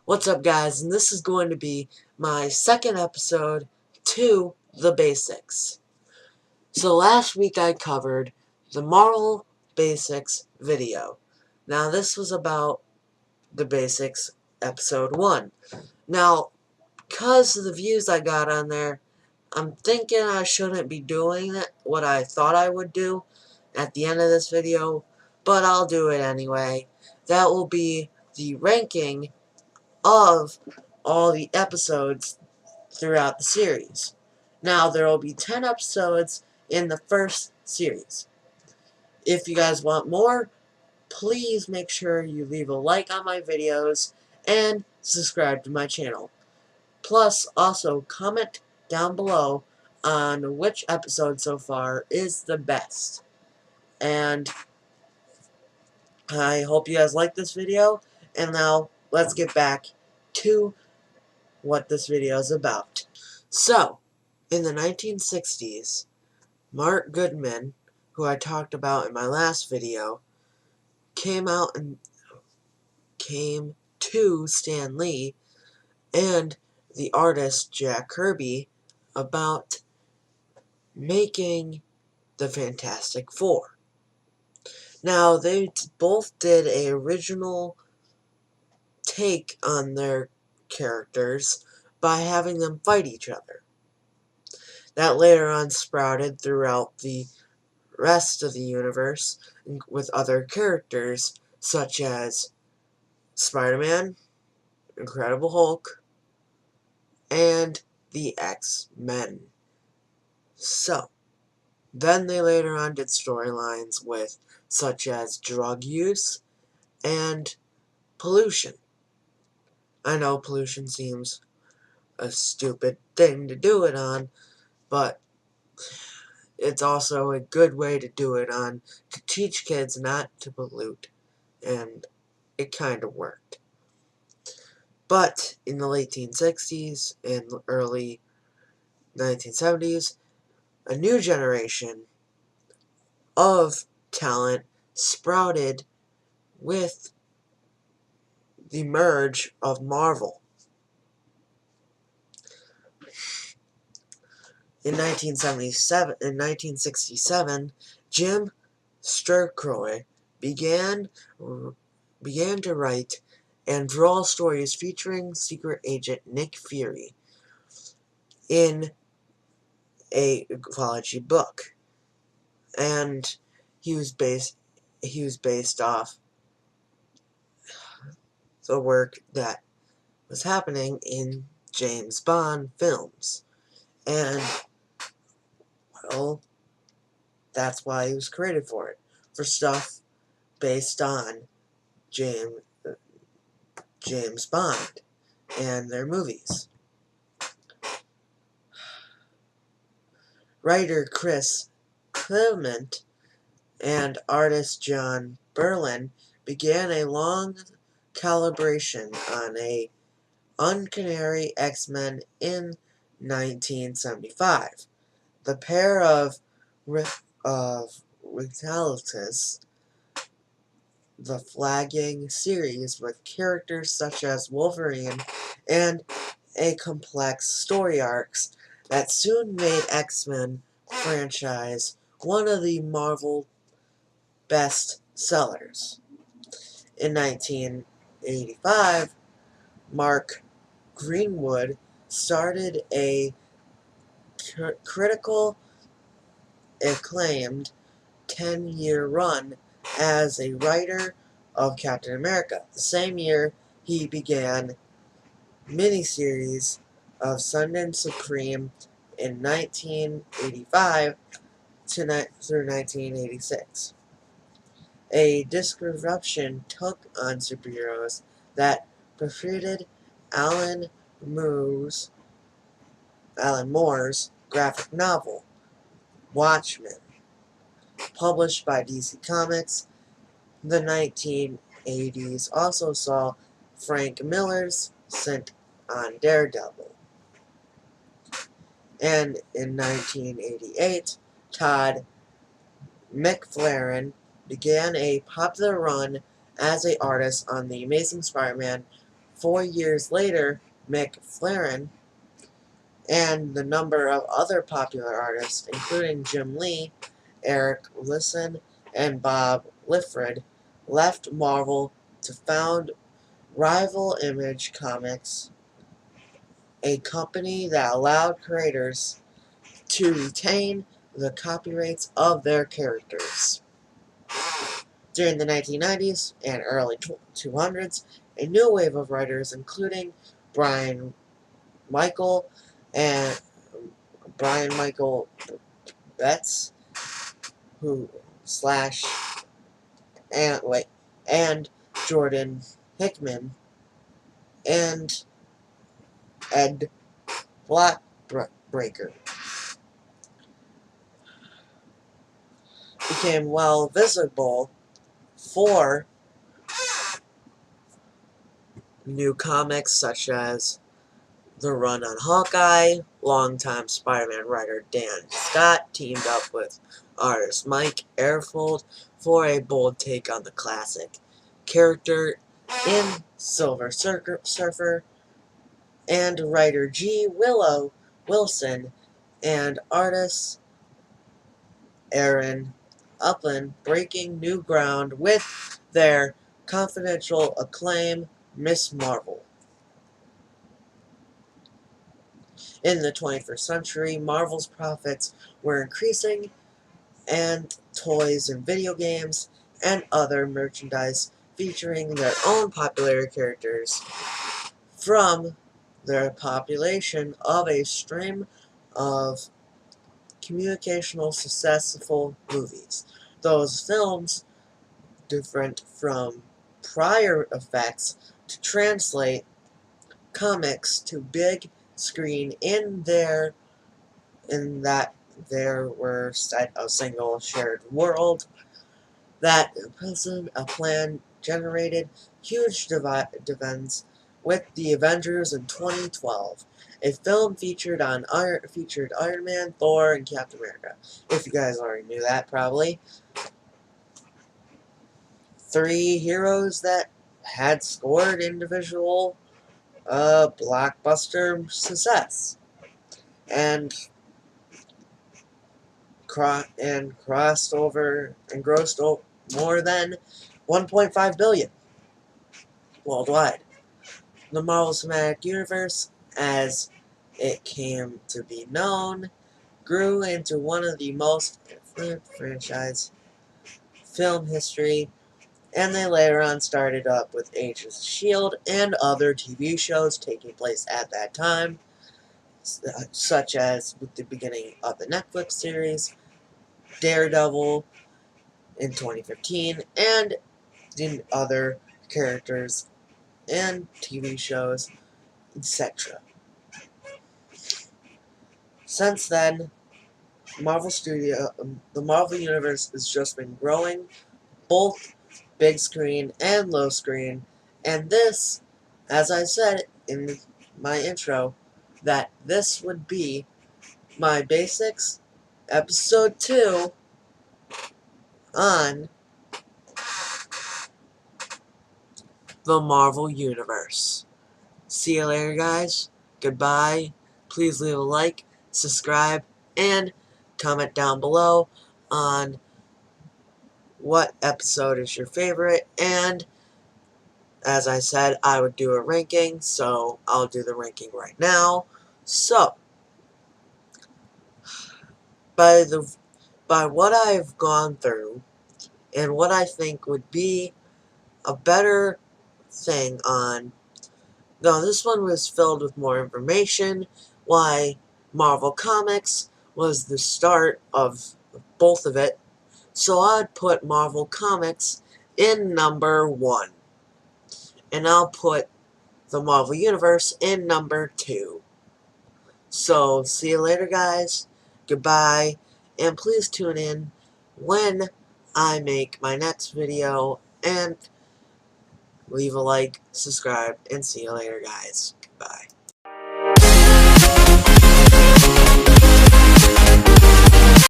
What's up, guys? And this is going to be my second episode to the basics. So last week I covered the Marvel Basics video. Now this was about the basics episode 1. Now, because of the views I got on there, I'm thinking I shouldn't be doing what I thought I would do at the end of this video, but I'll do it anyway. That will be the ranking of all the episodes throughout the series. Now, there will be 10 episodes in the first series. If you guys want more, please make sure you leave a like on my videos and subscribe to my channel. Plus, also comment down below on which episode so far is the best. And I hope you guys like this video. And now, let's get back to what this video is about. So, in the 1960s, Mark Goodman, who I talked about in my last video, came to Stan Lee and the artist Jack Kirby about making the Fantastic Four. Now, they both did an original take on their characters by having them fight each other. That later on sprouted throughout the rest of the universe with other characters such as Spider-Man, Incredible Hulk, and the X-Men. So, then they later on did storylines with such as drug use and pollution. I know pollution seems a stupid thing to do it on, but it's also a good way to do it on to teach kids not to pollute, and it kind of worked. But in the late 1960s and early 1970s, a new generation of talent sprouted with the merge of Marvel. In 1967, Jim Sturcroy began to write and draw stories featuring secret agent Nick Fury in a ecology book, and he was based off the work that was happening in James Bond films, and well, that's why he was created for it, for stuff based on James Bond and their movies. Writer Chris Claremont and artist John Berlin began a long collaboration on a Uncanny X-Men in 1975. The pair of Vitalitas, the flagging series with characters such as Wolverine and a complex story arcs that soon made X-Men franchise one of the Marvel best sellers. In 1985, Mark Greenwood started a critical acclaimed 10-year run as a writer of Captain America. The same year, he began miniseries of Sundance Supreme in 1985 through 1986. A disruption took on superheroes that befriended Alan Moore's graphic novel, Watchmen, published by DC Comics. The 1980s also saw Frank Miller's stint on Daredevil. And in 1988, Todd McFarlane began a popular run as an artist on The Amazing Spider-Man 4 years later, McFarlane and the number of other popular artists, including Jim Lee, Eric Lisson, and Bob Liefeld, left Marvel to found Rival Image Comics, a company that allowed creators to retain the copyrights of their characters. During the 1990s and early 200s, a new wave of writers, including Brian Michael Betts, and Jordan Hickman, and Ed Blackbreaker, became well visible for new comics such as the run on Hawkeye. Longtime Spider-Man writer Dan Scott teamed up with artist Mike Airfold for a bold take on the classic character in Silver Surfer, and writer G. Willow Wilson and artist Aaron Upland breaking new ground with their confidential acclaim Miss Marvel. In the 21st century, Marvel's profits were increasing, and toys and video games and other merchandise featuring their own popular characters from their population of a stream of communicational successful movies. Those films, different from prior effects, to translate comics to big screen in that there were set a single shared world. That plan generated huge dividends with the Avengers in 2012. A film featured Iron Man, Thor, and Captain America. If you guys already knew that, probably. 3 heroes that had scored individual blockbuster success. And crossed over and grossed more than $1.5 billion worldwide. The Marvel Cinematic Universe, as it came to be known, grew into one of the most influential franchise film history, and they later on started up with Agents of S.H.I.E.L.D. and other TV shows taking place at that time, such as with the beginning of the Netflix series, Daredevil in 2015, and the other characters and TV shows, etc. Since then, the Marvel Universe has just been growing, both big screen and low screen, and this, as I said in my intro, that this would be my Basics Episode 2 on the Marvel Universe. See you later, guys. Goodbye. Please leave a like, subscribe, and comment down below on what episode is your favorite. And as I said, I would do a ranking, so I'll do the ranking right now. So, by what I've gone through and what I think would be a better thing on... Now, this one was filled with more information, why Marvel Comics was the start of both of it. So I'd put Marvel Comics in number 1. And I'll put the Marvel Universe in number 2. So, see you later, guys. Goodbye. And please tune in when I make my next video. And leave a like, subscribe, and see you later, guys. Goodbye.